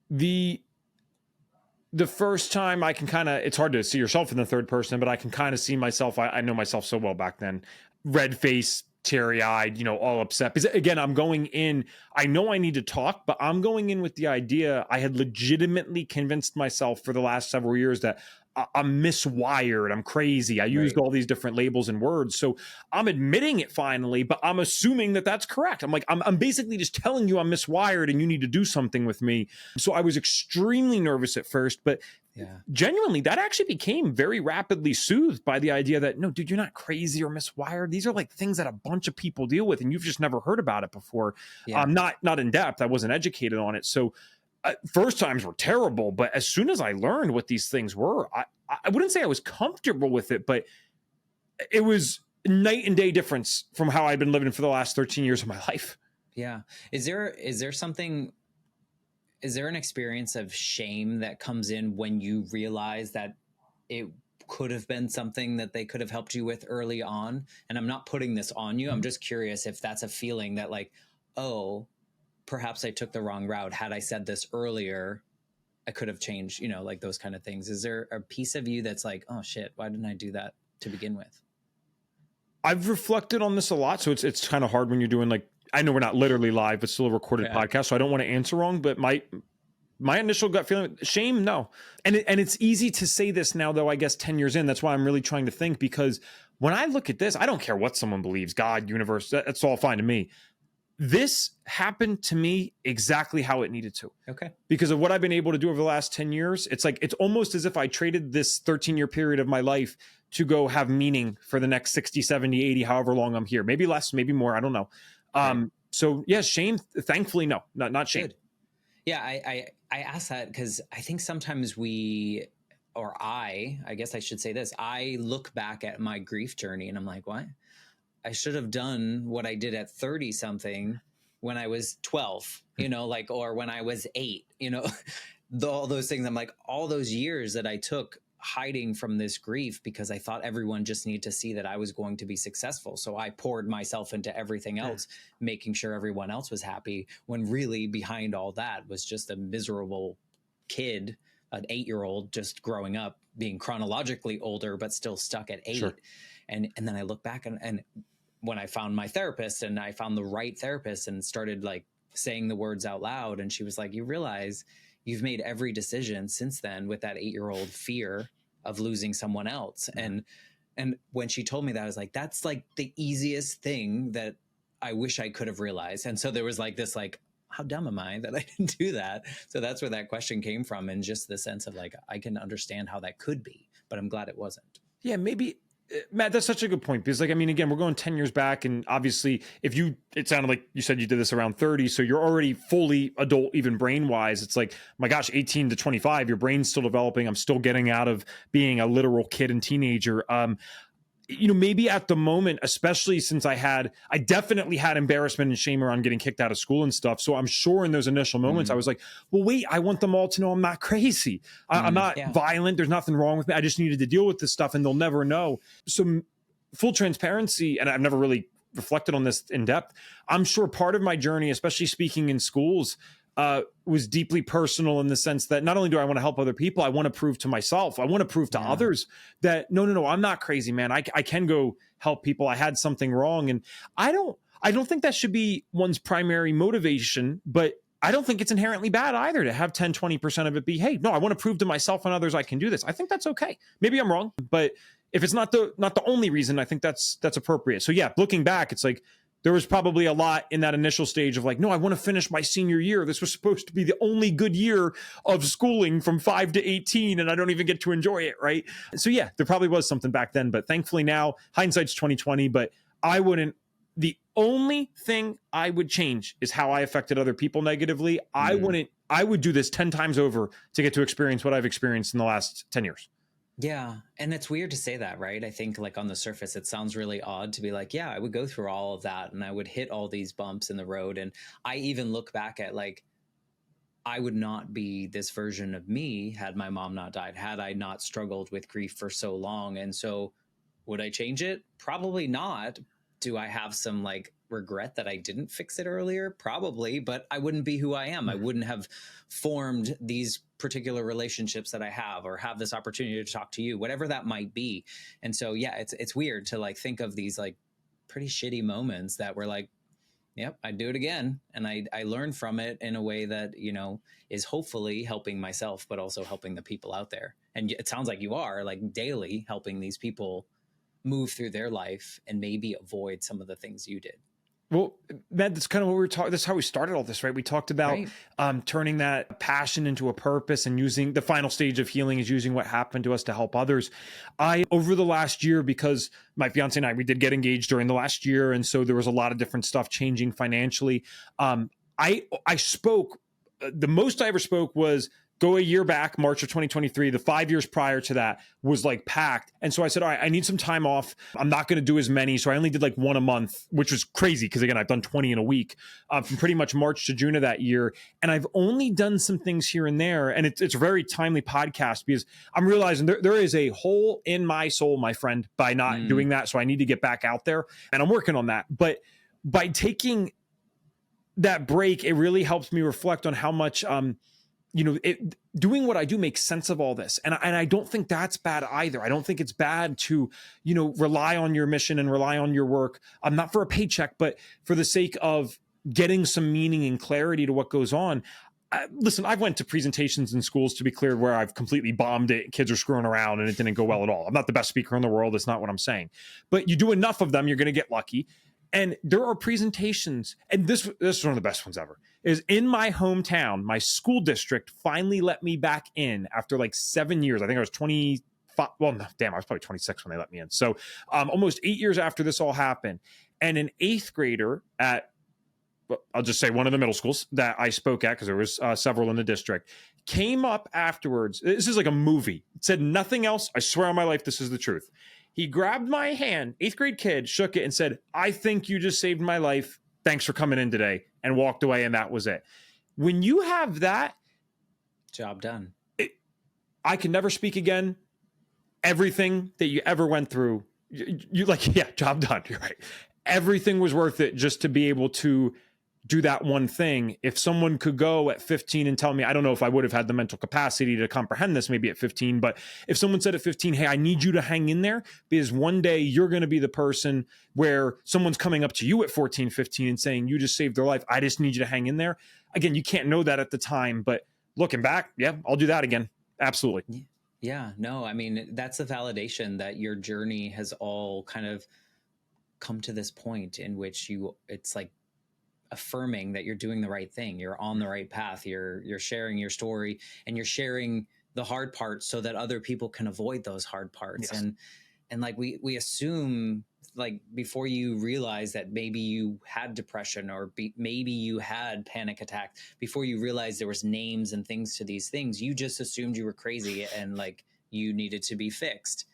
The first time I can kind of, it's hard to see yourself in the third person, but I can kind of see myself. I know myself so well back then. Red face, teary eyed, all upset. Because again, I'm going in, I know I need to talk, but I'm going in with the idea, I had legitimately convinced myself for the last several years that I'm miswired, I'm crazy. I used all these different labels and words. So I'm admitting it finally, but I'm assuming that that's correct. I'm like, I'm basically just telling you I'm miswired and you need to do something with me. So I was extremely nervous at first, but genuinely, that actually became very rapidly soothed by the idea that, no, dude, you're not crazy or miswired. These are like things that a bunch of people deal with, and you've just never heard about it before. Not in depth. I wasn't educated on it. So first times were terrible, but as soon as I learned what these things were, I wouldn't say I was comfortable with it, but it was night and day difference from how I've been living for the last 13 years of my life. Yeah. Is there something, is there an experience of shame that comes in when you realize that it could have been something that they could have helped you with early on? And I'm not putting this on you. I'm just curious if that's a feeling that like, oh, perhaps I took the wrong route. Had I said this earlier, I could have changed, like those kind of things. Is there a piece of you that's like, oh shit, why didn't I do that to begin with? I've reflected on this a lot. So it's kind of hard when you're doing like, I know we're not literally live, but still a recorded podcast. So I don't want to answer wrong, but my initial gut feeling, shame, no. And it's easy to say this now, though, I guess 10 years in. That's why I'm really trying to think, because when I look at this, I don't care what someone believes, God, universe, that's all fine to me. This happened to me exactly how it needed to. Okay. Because of what I've been able to do over the last 10 years. It's like, it's almost as if I traded this 13-year period of my life to go have meaning for the next 60, 70, 80, however long I'm here. Maybe less, maybe more. I don't know. So yeah, shame, thankfully, no, not shame. Good. Yeah. I ask that because I think sometimes I guess I should say this. I look back at my grief journey and I'm like, what? I should have done what I did at 30 something when I was 12, or when I was 8, all those things. I'm like, all those years that I took hiding from this grief because I thought everyone just needed to see that I was going to be successful. So I poured myself into everything else, making sure everyone else was happy, when really behind all that was just a miserable kid, an 8-year-old just growing up, being chronologically older, but still stuck at 8. Sure. And then I look back and when I found my therapist and I found the right therapist and started like saying the words out loud, and she was like, you realize you've made every decision since then with that 8-year-old fear of losing someone else. Mm-hmm. And when she told me that, I was like, that's like the easiest thing that I wish I could have realized. And so there was like this, like, how dumb am I that I didn't do that? So that's where that question came from. And just the sense of like, I can understand how that could be, but I'm glad it wasn't. Yeah, maybe Matt, that's such a good point because, like, I mean, again, we're going 10 years back, and obviously, it sounded like you said you did this around 30, so you're already fully adult, even brain wise. It's like, my gosh, 18 to 25, your brain's still developing. I'm still getting out of being a literal kid and teenager. Maybe at the moment, especially since I definitely had embarrassment and shame around getting kicked out of school and stuff. So I'm sure in those initial moments, I was like, well, wait, I want them all to know I'm not crazy. I'm not violent. There's nothing wrong with me. I just needed to deal with this stuff and they'll never know. So full transparency, and I've never really reflected on this in depth. I'm sure part of my journey, especially speaking in schools, was deeply personal in the sense that not only do I want to help other people, I want to prove to myself, I want to prove to others that no, I'm not crazy, man. I can go help people. I had something wrong. And I don't think that should be one's primary motivation, but I don't think it's inherently bad either to have 10, 20% of it be, hey, no, I want to prove to myself and others I can do this. I think that's okay. Maybe I'm wrong, but if it's not the only reason, I think that's appropriate. So yeah, looking back, it's like, there was probably a lot in that initial stage of like, no, I want to finish my senior year. This was supposed to be the only good year of schooling from 5 to 18, and I don't even get to enjoy it, right? So yeah, there probably was something back then, but thankfully now, hindsight's 2020, but the only thing I would change is how I affected other people negatively. I would do this 10 times over to get to experience what I've experienced in the last 10 years. Yeah. And it's weird to say that, right? I think like on the surface, it sounds really odd to be like, yeah, I would go through all of that and I would hit all these bumps in the road. And I even look back at like, I would not be this version of me had my mom not died, had I not struggled with grief for so long. And so would I change it? Probably not. Do I have some like regret that I didn't fix it earlier? Probably, but I wouldn't be who I am. I wouldn't have formed these particular relationships that I have or have this opportunity to talk to you, whatever that might be. And so, yeah, it's weird to like think of these like pretty shitty moments that were like, yep, I'd do it again. And I learned from it in a way that, is hopefully helping myself, but also helping the people out there. And it sounds like you are like daily helping these people move through their life and maybe avoid some of the things you did. Well, Matt, that's kind of what we were talking. That's how we started all this, right? We talked about turning that passion into a purpose and using the final stage of healing is using what happened to us to help others. Over the last year, because my fiance and I, we did get engaged during the last year. And so there was a lot of different stuff changing financially. I spoke, the most I ever spoke was go a year back, March of 2023. The 5 years prior to that was like packed. And so I said, all right, I need some time off. I'm not going to do as many. So I only did like one a month, which was crazy because again, I've done 20 in a week from pretty much March to June of that year. And I've only done some things here and there. And it's a very timely podcast because I'm realizing there is a hole in my soul, my friend, by not doing that. So I need to get back out there and I'm working on that. But by taking that break, it really helps me reflect on how much, doing what I do makes sense of all this. And I don't think that's bad either. I don't think it's bad to, rely on your mission and rely on your work. Not for a paycheck, but for the sake of getting some meaning and clarity to what goes on. Listen, I've went to presentations in schools, to be clear, where I've completely bombed it. Kids are screwing around and it didn't go well at all. I'm not the best speaker in the world. That's not what I'm saying. But you do enough of them, you're going to get lucky. And there are presentations, and this is one of the best ones ever, is in my hometown, my school district finally let me back in after like 7 years. I think I was 25. Well, no, damn, I was probably 26 when they let me in. So almost 8 years after this all happened. And an eighth grader at, I'll just say one of the middle schools that I spoke at, because there was several in the district, came up afterwards. This is like a movie. It said nothing else. I swear on my life, this is the truth. He grabbed my hand, eighth grade kid, shook it and said, I think you just saved my life. Thanks for coming in today, and walked away. And that was it. When you have that, job done. I can never speak again. Everything that you ever went through, you like, yeah, job done. You're right. Everything was worth it just to be able to do that one thing. If someone could go at 15 and tell me, I don't know if I would have had the mental capacity to comprehend this maybe at 15, but if someone said at 15, hey, I need you to hang in there because one day you're going to be the person where someone's coming up to you at 14, 15 and saying, you just saved their life. I just need you to hang in there. Again, you can't know that at the time, but looking back, yeah, I'll do that again. Absolutely. Yeah, no, I mean, that's the validation that your journey has all kind of come to this point in which it's like affirming that you're doing the right thing. You're on the right path. You're sharing your story and you're sharing the hard parts so that other people can avoid those hard parts. Yes. And And like we assume, like, before you realize that maybe you had depression or maybe you had panic attack, before you realize there was names and things to these things, you just assumed you were crazy and like you needed to be fixed,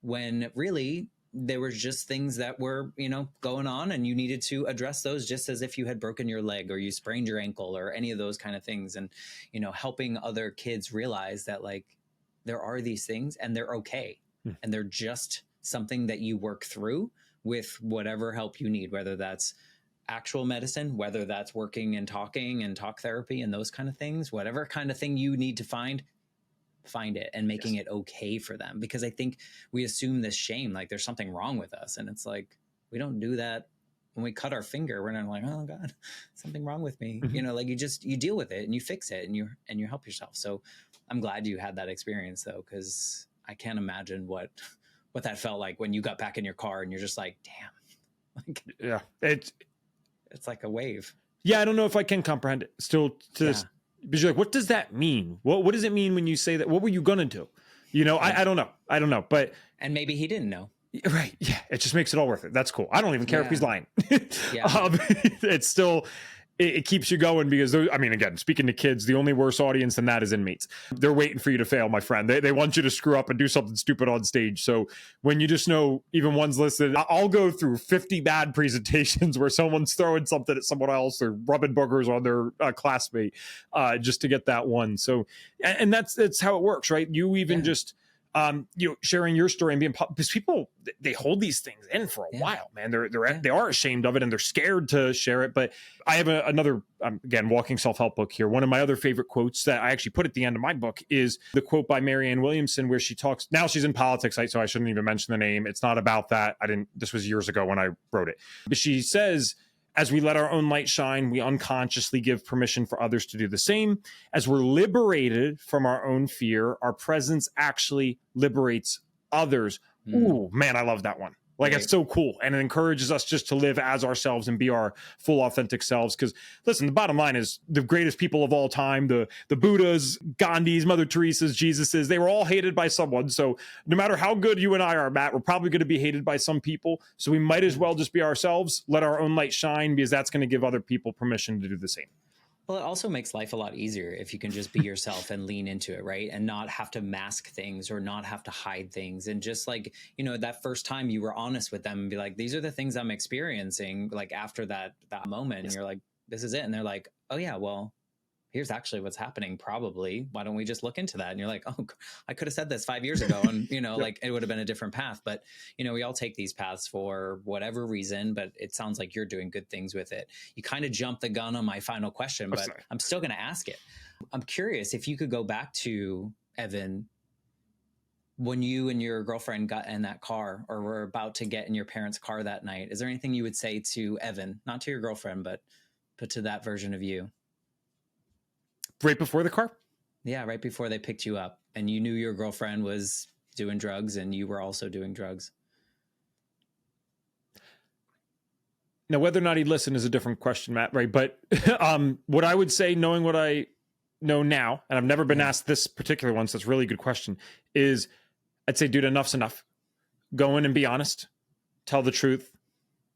when really there were just things that were, you know, going on, and you needed to address those, just as if you had broken your leg or you sprained your ankle or any of those kind of things. And, you know, helping other kids realize that like there are these things and they're okay. And they're just something that you work through with whatever help you need, whether that's actual medicine, whether that's working and talking and talk therapy and those kind of things, whatever kind of thing you need to find it and making it okay for them. Because I think we assume this shame, like there's something wrong with us. And it's like, we don't do that. When we cut our finger, we're not like, oh God, something wrong with me. You know, like you deal with it and you fix it and you help yourself. So I'm glad you had that experience though, because I can't imagine what that felt like when you got back in your car and you're just like, damn, like, yeah, it's like a wave. Yeah. I don't know if I can comprehend it still to this, because you're like, what does that mean? What does it mean when you say that? What were you going to do? You know, I don't know, but. And maybe he didn't know. Right. Yeah. It just makes it all worth it. That's cool. I don't even care if he's lying. Yeah. It's still, it keeps you going, because I mean, again, speaking to kids, the only worse audience than that is inmates. They're waiting for you to fail, my friend. They want you to screw up and do something stupid on stage. So when you just know, even one's listed, I'll go through 50 bad presentations where someone's throwing something at someone else or rubbing boogers on their classmate just to get that one. So, and that's how it works, right? You even just, you know, sharing your story and being, because people, they hold these things in for a while, man. They are ashamed of it and they're scared to share it. But I have another, again, walking self-help book here. One of my other favorite quotes that I actually put at the end of my book is the quote by Marianne Williamson, where she talks, now she's in politics, so I shouldn't even mention the name. It's not about that. This was years ago when I wrote it. But she says, as we let our own light shine, we unconsciously give permission for others to do the same. As we're liberated from our own fear, our presence actually liberates others. Ooh, man, I love that one. Like, it's so cool. And it encourages us just to live as ourselves and be our full authentic selves. Because listen, the bottom line is the greatest people of all time, the Buddhas, Gandhis, Mother Teresa's, Jesus's, they were all hated by someone. So no matter how good you and I are, Matt, we're probably going to be hated by some people. So we might as well just be ourselves, let our own light shine, because that's going to give other people permission to do the same. Well, it also makes life a lot easier if you can just be yourself and lean into it, right? And not have to mask things or not have to hide things. And just like, you know, that first time you were honest with them and be like, these are the things I'm experiencing. Like after that moment, and you're like, this is it. And they're like, oh yeah, well, here's actually what's happening. Probably. Why don't we just look into that? And you're like, oh, I could have said this 5 years ago and, you know, like it would have been a different path. But, you know, we all take these paths for whatever reason, but it sounds like you're doing good things with it. You kind of jumped the gun on my final question, but I'm still going to ask it. I'm curious if you could go back to, Evan, when you and your girlfriend got in that car or were about to get in your parents' car that night. Is there anything you would say to Evan, not to your girlfriend, but to that version of you? Right before the car? Yeah, right before they picked you up and you knew your girlfriend was doing drugs and you were also doing drugs. Now, whether or not he'd listen is a different question, Matt, right? But what I would say, knowing what I know now, and I've never been asked this particular one, so it's a really good question, is I'd say, dude, enough's enough. Go in and be honest. Tell the truth.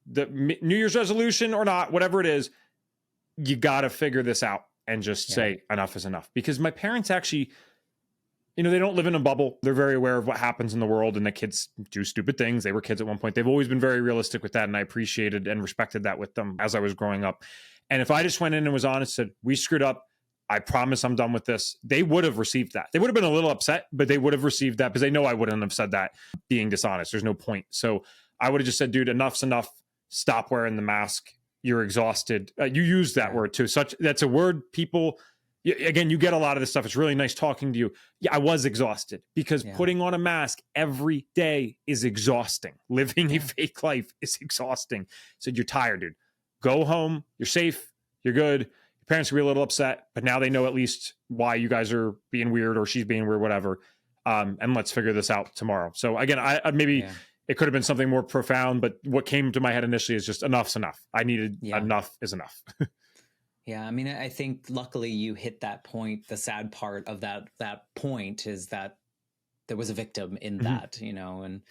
The New Year's resolution or not, whatever it is, you got to figure this out. And just say enough is enough. Because my parents actually, you know, they don't live in a bubble. They're very aware of what happens in the world and that kids do stupid things. They were kids at one point. They've always been very realistic with that. And I appreciated and respected that with them as I was growing up. And if I just went in and was honest, said, we screwed up, I promise I'm done with this, they would have received that. They would have been a little upset, but they would have received that because they know I wouldn't have said that being dishonest. There's no point. So I would have just said, dude, enough's enough. Stop wearing the mask. You're exhausted. You use that word too. That's a word people, again, you get a lot of this stuff. It's really nice talking to you. Yeah, I was exhausted because putting on a mask every day is exhausting. Living a fake life is exhausting. So you're tired, dude. Go home. You're safe. You're good. Your parents will be a little upset, but now they know at least why you guys are being weird or she's being weird, whatever. And let's figure this out tomorrow. So again, I maybe... Yeah. It could have been something more profound, but what came to my head initially is just enough's enough. I needed enough is enough. Yeah. I mean, I think luckily you hit that point. The sad part of that point is that there was a victim in that, you know, and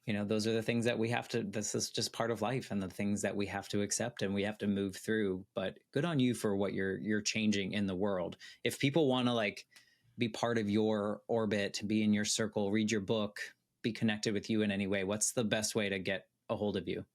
those are the things that we have to, this is just part of life and the things that we have to accept and we have to move through. But good on you for what you're changing in the world. If people want to like be part of your orbit, to be in your circle, read your book, be connected with you in any way, what's the best way to get a hold of you?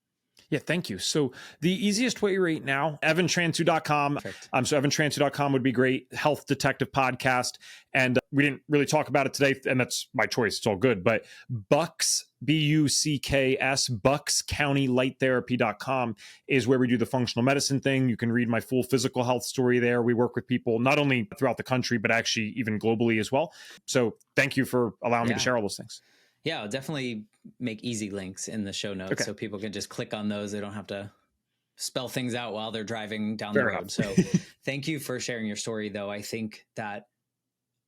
Yeah, thank you. So the easiest way right now, evantransue.com. Perfect. So evantransue.com would be great. Health Detective Podcast. And we didn't really talk about it today, and that's my choice. It's all good. But Bucks, Bucks, BucksCountyLightTherapy.com is where we do the functional medicine thing. You can read my full physical health story there. We work with people not only throughout the country, but actually even globally as well. So thank you for allowing me to share all those things. Yeah, I'll definitely make easy links in the show notes so people can just click on those. They don't have to spell things out while they're driving down the road. So thank you for sharing your story, though. I think that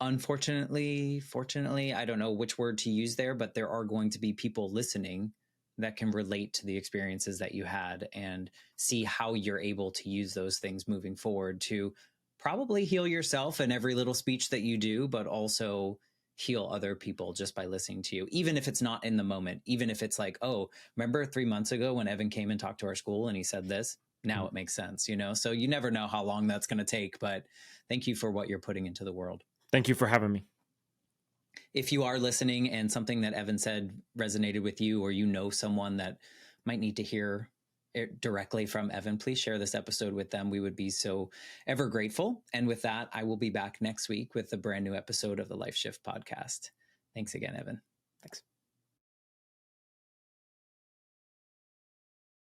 unfortunately, fortunately, I don't know which word to use there, but there are going to be people listening that can relate to the experiences that you had and see how you're able to use those things moving forward to probably heal yourself in every little speech that you do, but also heal other people just by listening to you, even if it's not in the moment, even if it's like, oh, remember 3 months ago when Evan came and talked to our school and he said this, now it makes sense, so you never know how long that's going to take, but thank you for what you're putting into the world. Thank you for having me. If you are listening and something that Evan said resonated with you, or someone that might need to hear it directly from Evan, please share this episode with them. We would be so ever grateful. And with that, I will be back next week with a brand new episode of the Life Shift podcast. Thanks again, Evan. Thanks.